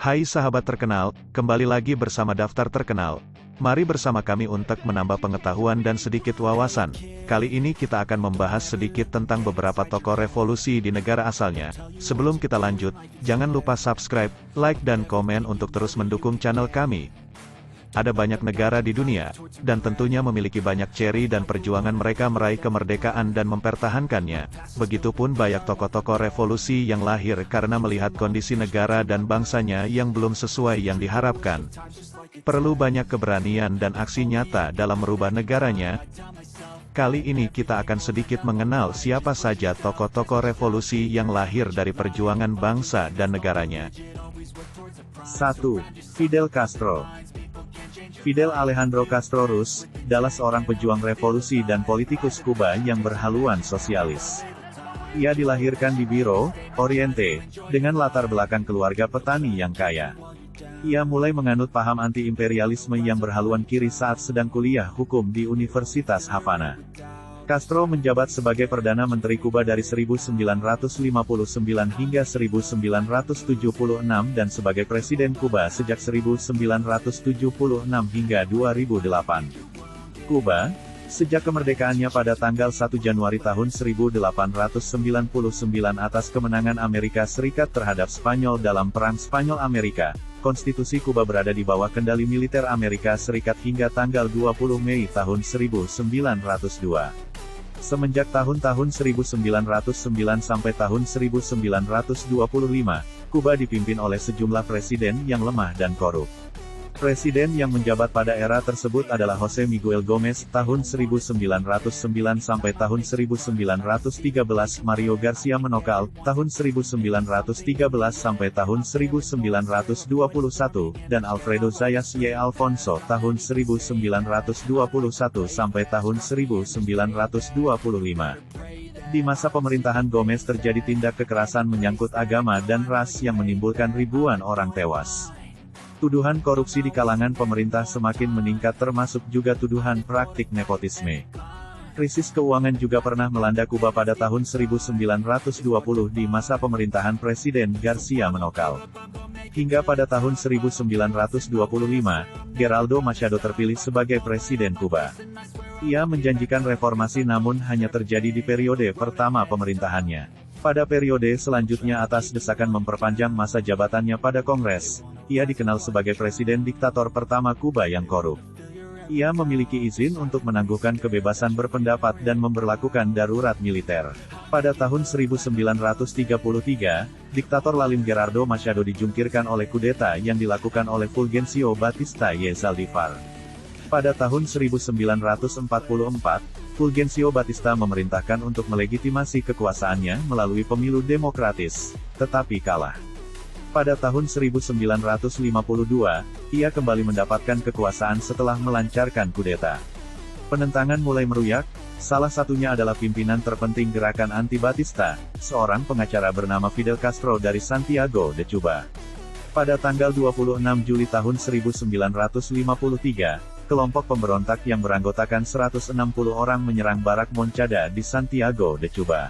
Hai sahabat terkenal, kembali lagi bersama Daftar Terkenal. Mari bersama kami untuk menambah pengetahuan dan sedikit wawasan. Kali ini kita akan membahas sedikit tentang beberapa tokoh revolusi di negara asalnya. Sebelum kita lanjut, jangan lupa subscribe, like dan komen untuk terus mendukung channel kami. Ada banyak negara di dunia, dan tentunya memiliki banyak ciri dan perjuangan mereka meraih kemerdekaan dan mempertahankannya. Begitupun banyak tokoh-tokoh revolusi yang lahir karena melihat kondisi negara dan bangsanya yang belum sesuai yang diharapkan. Perlu banyak keberanian dan aksi nyata dalam merubah negaranya. Kali ini kita akan sedikit mengenal siapa saja tokoh-tokoh revolusi yang lahir dari perjuangan bangsa dan negaranya. 1. Fidel Castro. Fidel Alejandro Castro Ruz, adalah seorang pejuang revolusi dan politikus Kuba yang berhaluan sosialis. Ia dilahirkan di Biro Oriente, dengan latar belakang keluarga petani yang kaya. Ia mulai menganut paham anti-imperialisme yang berhaluan kiri saat sedang kuliah hukum di Universitas Havana. Castro menjabat sebagai Perdana Menteri Kuba dari 1959 hingga 1976 dan sebagai Presiden Kuba sejak 1976 hingga 2008. Kuba, sejak kemerdekaannya pada tanggal 1 Januari tahun 1899 atas kemenangan Amerika Serikat terhadap Spanyol dalam Perang Spanyol-Amerika, konstitusi Kuba berada di bawah kendali militer Amerika Serikat hingga tanggal 20 Mei tahun 1902. Semenjak tahun-tahun 1909 sampai tahun 1925, Kuba dipimpin oleh sejumlah presiden yang lemah dan korup. Presiden yang menjabat pada era tersebut adalah Jose Miguel Gomez tahun 1909 sampai tahun 1913, Mario Garcia Menocal tahun 1913 sampai tahun 1921, dan Alfredo Zayas y Alfonso tahun 1921 sampai tahun 1925. Di masa pemerintahan Gomez terjadi tindak kekerasan menyangkut agama dan ras yang menimbulkan ribuan orang tewas. Tuduhan korupsi di kalangan pemerintah semakin meningkat termasuk juga tuduhan praktik nepotisme. Krisis keuangan juga pernah melanda Kuba pada tahun 1920 di masa pemerintahan Presiden Garcia Menocal. Hingga pada tahun 1925, Geraldo Machado terpilih sebagai Presiden Kuba. Ia menjanjikan reformasi namun hanya terjadi di periode pertama pemerintahannya. Pada periode selanjutnya atas desakan memperpanjang masa jabatannya pada Kongres, ia dikenal sebagai presiden diktator pertama Kuba yang korup. Ia memiliki izin untuk menangguhkan kebebasan berpendapat dan memberlakukan darurat militer. Pada tahun 1933, diktator Lalim Gerardo Machado dijungkirkan oleh kudeta yang dilakukan oleh Fulgencio Batista y Zaldívar. Pada tahun 1944, Fulgencio Batista memerintahkan untuk melegitimasi kekuasaannya melalui pemilu demokratis, tetapi kalah. Pada tahun 1952, ia kembali mendapatkan kekuasaan setelah melancarkan kudeta. Penentangan mulai meruyak, salah satunya adalah pimpinan terpenting gerakan anti-Batista, seorang pengacara bernama Fidel Castro dari Santiago de Cuba. Pada tanggal 26 Juli tahun 1953, kelompok pemberontak yang beranggotakan 160 orang menyerang Barak Moncada di Santiago de Cuba.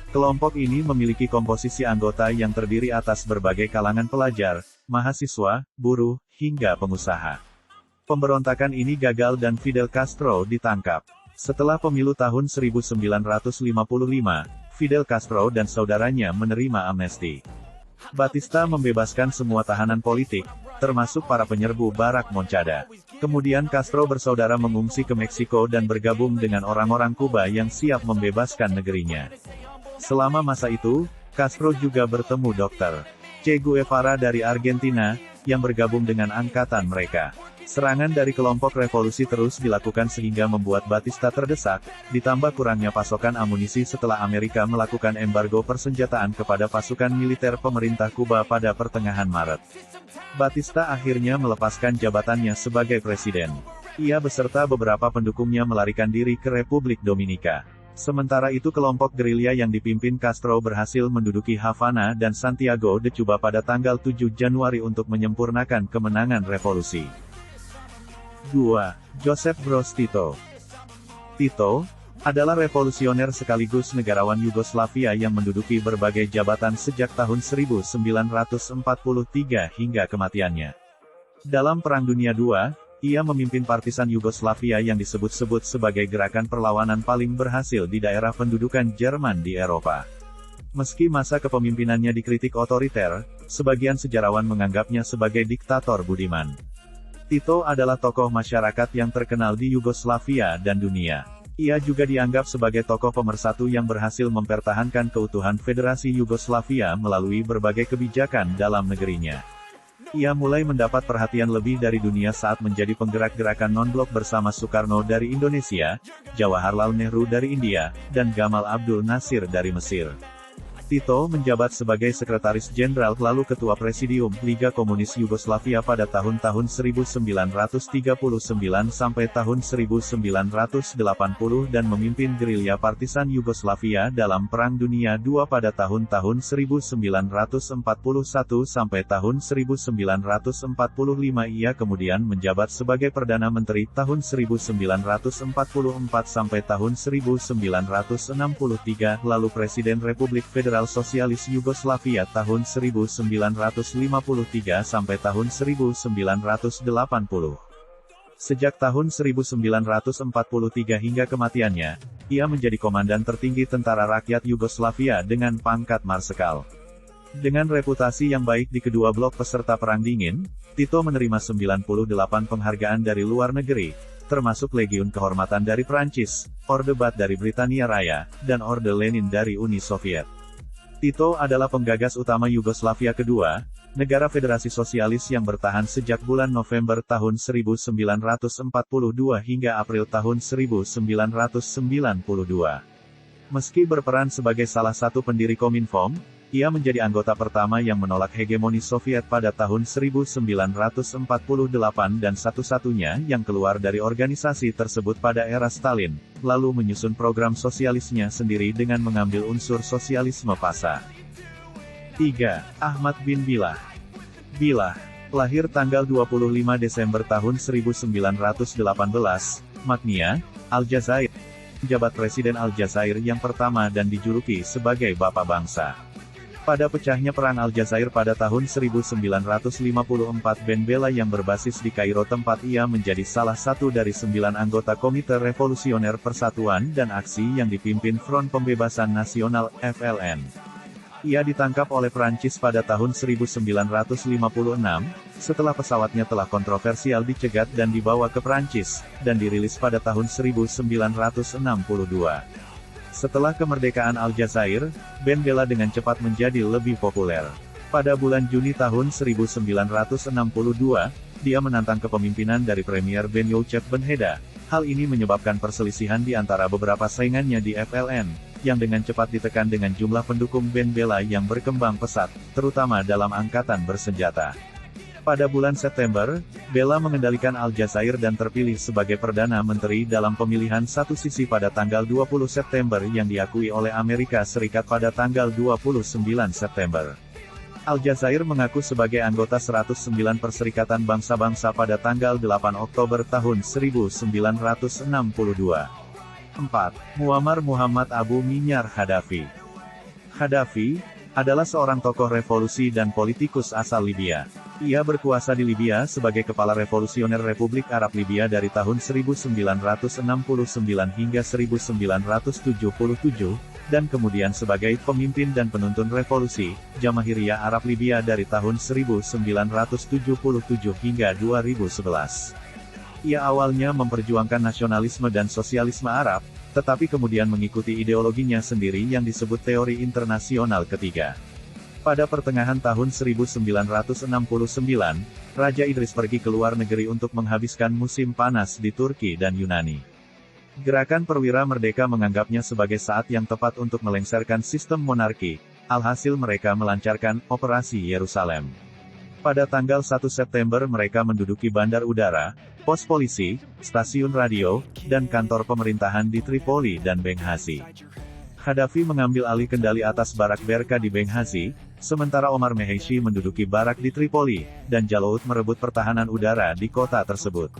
Kelompok ini memiliki komposisi anggota yang terdiri atas berbagai kalangan pelajar, mahasiswa, buruh, hingga pengusaha. Pemberontakan ini gagal dan Fidel Castro ditangkap. Setelah pemilu tahun 1955, Fidel Castro dan saudaranya menerima amnesti. Batista membebaskan semua tahanan politik, termasuk para penyerbu Barak Moncada. Kemudian Castro bersaudara mengungsi ke Meksiko dan bergabung dengan orang-orang Kuba yang siap membebaskan negerinya. Selama masa itu, Castro juga bertemu Dr. Che Guevara dari Argentina, yang bergabung dengan angkatan mereka. Serangan dari kelompok revolusi terus dilakukan sehingga membuat Batista terdesak, ditambah kurangnya pasokan amunisi setelah Amerika melakukan embargo persenjataan kepada pasukan militer pemerintah Kuba pada pertengahan Maret. Batista akhirnya melepaskan jabatannya sebagai presiden. Ia beserta beberapa pendukungnya melarikan diri ke Republik Dominika. Sementara itu kelompok gerilya yang dipimpin Castro berhasil menduduki Havana dan Santiago de Cuba pada tanggal 7 Januari untuk menyempurnakan kemenangan revolusi. 2. Joseph Broz Tito. Tito, adalah revolusioner sekaligus negarawan Yugoslavia yang menduduki berbagai jabatan sejak tahun 1943 hingga kematiannya. Dalam Perang Dunia II, ia memimpin partisan Yugoslavia yang disebut-sebut sebagai gerakan perlawanan paling berhasil di daerah pendudukan Jerman di Eropa. Meski masa kepemimpinannya dikritik otoriter, sebagian sejarawan menganggapnya sebagai diktator budiman. Tito adalah tokoh masyarakat yang terkenal di Yugoslavia dan dunia. Ia juga dianggap sebagai tokoh pemersatu yang berhasil mempertahankan keutuhan Federasi Yugoslavia melalui berbagai kebijakan dalam negerinya. Ia mulai mendapat perhatian lebih dari dunia saat menjadi penggerak gerakan non-blok bersama Soekarno dari Indonesia, Jawaharlal Nehru dari India, dan Gamal Abdul Nasir dari Mesir. Tito menjabat sebagai Sekretaris Jenderal lalu Ketua Presidium Liga Komunis Yugoslavia pada tahun-tahun 1939 sampai tahun 1980 dan memimpin gerilya partisan Yugoslavia dalam Perang Dunia II pada tahun-tahun 1941 sampai tahun 1945. Ia kemudian menjabat sebagai Perdana Menteri tahun 1944 sampai tahun 1963, lalu Presiden Republik Federal Sosialis Yugoslavia tahun 1953 sampai tahun 1980. Sejak tahun 1943 hingga kematiannya, ia menjadi komandan tertinggi Tentara Rakyat Yugoslavia dengan pangkat Marsekal. Dengan reputasi yang baik di kedua blok peserta Perang Dingin, Tito menerima 98 penghargaan dari luar negeri, termasuk Legiun Kehormatan dari Prancis, Orde Bat dari Britania Raya, dan Orde Lenin dari Uni Soviet. Tito adalah penggagas utama Yugoslavia kedua, negara federasi sosialis yang bertahan sejak bulan November tahun 1942 hingga April tahun 1992. Meski berperan sebagai salah satu pendiri Kominfom, ia menjadi anggota pertama yang menolak hegemoni Soviet pada tahun 1948 dan satu-satunya yang keluar dari organisasi tersebut pada era Stalin, lalu menyusun program sosialisnya sendiri dengan mengambil unsur sosialisme PASA. 3. Ahmad bin Billah. Billah, lahir tanggal 25 Desember tahun 1918, Magnia, Aljazair. Jabat Presiden Aljazair yang pertama dan dijuluki sebagai Bapak Bangsa. Pada pecahnya Perang Aljazair pada tahun 1954, Ben Bella yang berbasis di Kairo tempat ia menjadi salah satu dari 9 anggota Komite Revolusioner Persatuan dan Aksi yang dipimpin Front Pembebasan Nasional, FLN. Ia ditangkap oleh Prancis pada tahun 1956, setelah pesawatnya telah kontroversial dicegat dan dibawa ke Prancis, dan dirilis pada tahun 1962. Setelah kemerdekaan Aljazair, Ben Bella dengan cepat menjadi lebih populer. Pada bulan Juni tahun 1962, dia menantang kepemimpinan dari Premier Benyousef Benheda. Hal ini menyebabkan perselisihan di antara beberapa saingannya di FLN, yang dengan cepat ditekan dengan jumlah pendukung Ben Bella yang berkembang pesat, terutama dalam angkatan bersenjata. Pada bulan September, Bella mengendalikan Aljazair dan terpilih sebagai Perdana Menteri dalam pemilihan satu sisi pada tanggal 20 September yang diakui oleh Amerika Serikat pada tanggal 29 September. Aljazair mengaku sebagai anggota 109 Perserikatan Bangsa-Bangsa pada tanggal 8 Oktober tahun 1962. 4. Muammar Muhammad Abu Minyar Gaddafi. Gaddafi adalah seorang tokoh revolusi dan politikus asal Libya. Ia berkuasa di Libya sebagai Kepala Revolusioner Republik Arab Libya dari tahun 1969 hingga 1977, dan kemudian sebagai pemimpin dan penuntun revolusi, Jamahiriyah Arab Libya dari tahun 1977 hingga 2011. Ia awalnya memperjuangkan nasionalisme dan sosialisme Arab, tetapi kemudian mengikuti ideologinya sendiri yang disebut teori internasional ketiga. Pada pertengahan tahun 1969, Raja Idris pergi ke luar negeri untuk menghabiskan musim panas di Turki dan Yunani. Gerakan Perwira Merdeka menganggapnya sebagai saat yang tepat untuk melengsarkan sistem monarki, alhasil mereka melancarkan Operasi Yerusalem. Pada tanggal 1 September mereka menduduki bandar udara, pos polisi, stasiun radio, dan kantor pemerintahan di Tripoli dan Benghazi. Gaddafi mengambil alih kendali atas barak Berka di Benghazi, sementara Omar Meheshi menduduki barak di Tripoli, dan Jalaoud merebut pertahanan udara di kota tersebut.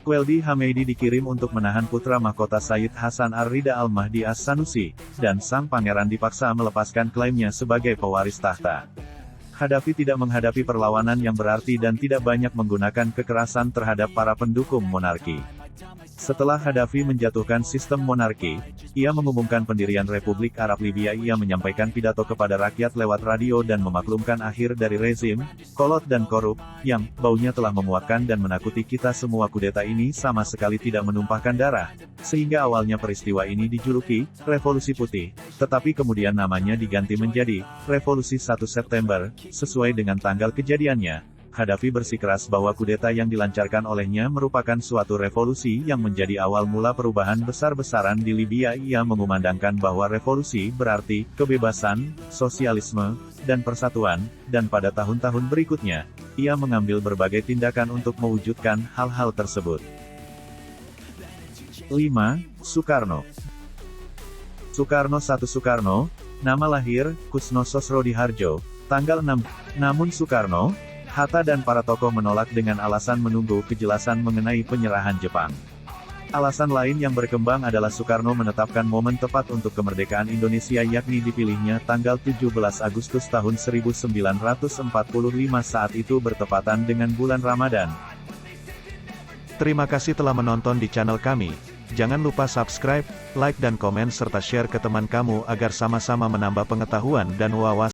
Kweldi Hamedi dikirim untuk menahan putra mahkota Sayyid Hasan Ar-Rida Al-Mahdi As-Sanusi, dan sang pangeran dipaksa melepaskan klaimnya sebagai pewaris tahta. Qaddafi tidak menghadapi perlawanan yang berarti dan tidak banyak menggunakan kekerasan terhadap para pendukung monarki. Setelah Qaddafi menjatuhkan sistem monarki, ia mengumumkan pendirian Republik Arab Libya. Ia menyampaikan pidato kepada rakyat lewat radio dan memaklumkan akhir dari rezim, kolot dan korup, yang baunya telah memuakkan dan menakuti kita semua. Kudeta ini sama sekali tidak menumpahkan darah, sehingga awalnya peristiwa ini dijuluki Revolusi Putih, tetapi kemudian namanya diganti menjadi Revolusi 1 September, sesuai dengan tanggal kejadiannya. Qaddafi bersikeras bahwa kudeta yang dilancarkan olehnya merupakan suatu revolusi yang menjadi awal mula perubahan besar-besaran di Libya. Ia mengumandangkan bahwa revolusi berarti kebebasan, sosialisme, dan persatuan, dan pada tahun-tahun berikutnya, ia mengambil berbagai tindakan untuk mewujudkan hal-hal tersebut. 5. Soekarno. Soekarno 1. Soekarno, nama lahir, Kusno Sosrodiharjo, tanggal 6. Namun Soekarno, Hatta dan para tokoh menolak dengan alasan menunggu kejelasan mengenai penyerahan Jepang. Alasan lain yang berkembang adalah Soekarno menetapkan momen tepat untuk kemerdekaan Indonesia, yakni dipilihnya tanggal 17 Agustus tahun 1945. Saat itu bertepatan dengan bulan Ramadan. Terima kasih telah menonton di channel kami. Jangan lupa subscribe, like dan komen serta share ke teman kamu agar sama-sama menambah pengetahuan dan wawasan.